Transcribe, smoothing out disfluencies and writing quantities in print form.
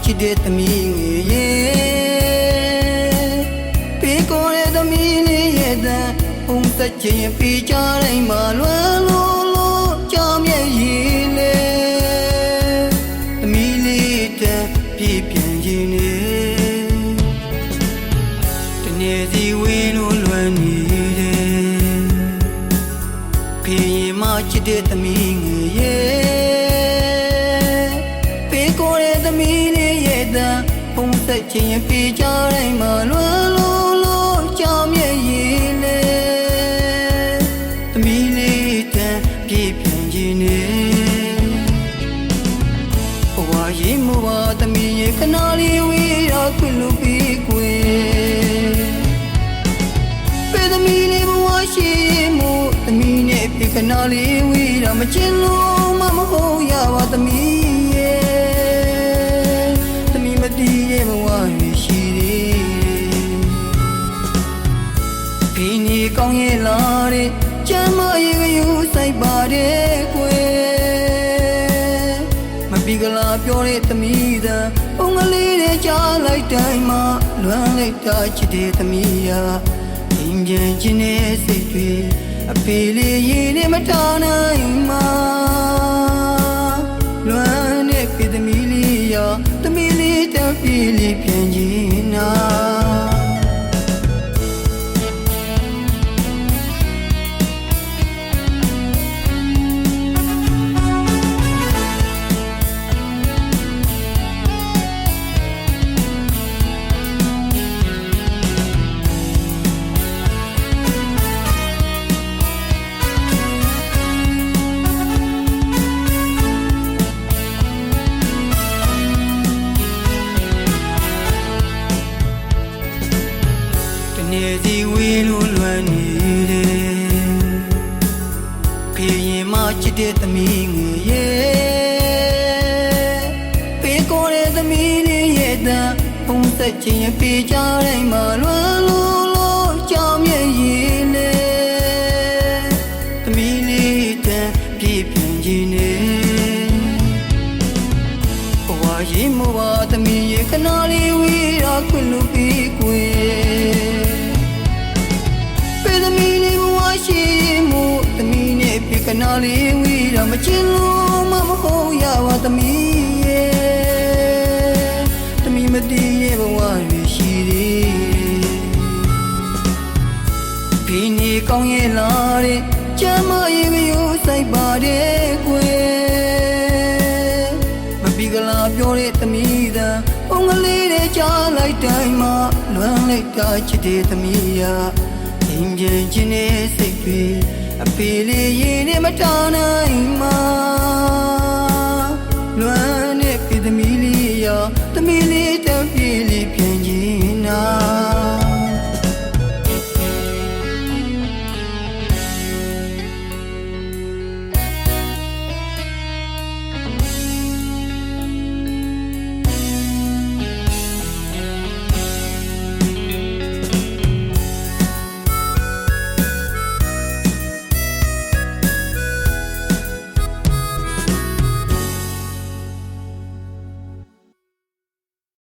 ချစ်တဲ့သမီးငယ်ရဲ့ပေးကိုရတဲ့သမီးလေးရဲ့တန်ပုံသက်ချင်းပေးကြတိုင်းမှာလွယ်လို့ကြောင်ရဲ့ရည်လေသမီးလေးတန်ပြည့်ပြန်ရင်နေတနေ့စီဝေးလို့လွယ်နေတယ်ဖေးရင်မချစ်တဲ့သမီးငယ်ရဲ့ပေးကိုရတဲ့သမီးလေးရဲ့တန်ပုံသက်ချင်းပေးကြတိုင်းမှာလွယ်လို့ကြောင်ရဲ့ရည်လေသမီးလေးတန်ပြည့်ပြန်ရင်နေဘဝရင်မဝသမီးရဲ့ခဏလေးဝေးရခွင့်လို့ပြီးကွယ်ပေသမီးလေးဘဝရှိမှုသမီးနဲ့ပြခဏလေးဝေးရမချင်လို့မဟုတ်ရပါသမီးရဲ့သမီးမတည်ရဲ့ဘဝရှိသေးဖေးနေကောင်းရဲ့လားတဲ့ကျမ်းမရဲ့ယူဆိုင်ပါတယ်ကွယ်မပြီးကလာပြောတဲ့သမီးသာပုံကလေးတွေကြားလိုက်တိုင်းမှာလွမ်းလိုက်တာချစ်တဲ့သမီးရာအိမ်ပြန်ခြင်းနဲ့စိတ်တွေအဖေလေးရင်နဲ့မထားနိုင်မှာလွမ်းတဲ့ဖေးသမီးလေးရာသမီးလေးတပြေးလေးပြန်ခြင်းနာနေစီဝေးလို့လွယ်နေတယ်ဖေးရင်မချစ်တဲ့သမီးငယ်ရဲ့ပေးကိုရတဲ့သမီးလေးရဲ့တန်ပုံသက်ချင်းပေးကြတိုင်းမှာလွယ်လို့ကြောင်ရဲ့ရည်လေသမီးလေးတန်ပြည့်ပြန်ခြင်းနေဘဝရင်မဝသမီးရဲ့ခဏလေးဝေးရခွင့်လို့ပြီးကွယ်ခဏလေးဝေးတော့မချင်လို့မဟုတ်ရပါသမီးရဲ့သမီးမတည်ရဲ့ဘဝရှိသေးဖေးနေကောင်းရဲ့လားတဲ့ကျမ်းမရဲ့ယူဆိုင်ပါတယ်ကွယ်မပြီးကလာပြောတဲ့သမီးသာပုံကလေးတွေကြားလိုက်တိုင်းမှာလွမ်းလိုက်တာချစ်တဲ့သမီးရာအိမ်ပြန်ခြင်းနဲ့စိတ်တွေအဖေလေးရင်နဲ့မထားနိုင်မှာလွမ်းနဲ့ဖေးသမီးလေးရာသမီးလေး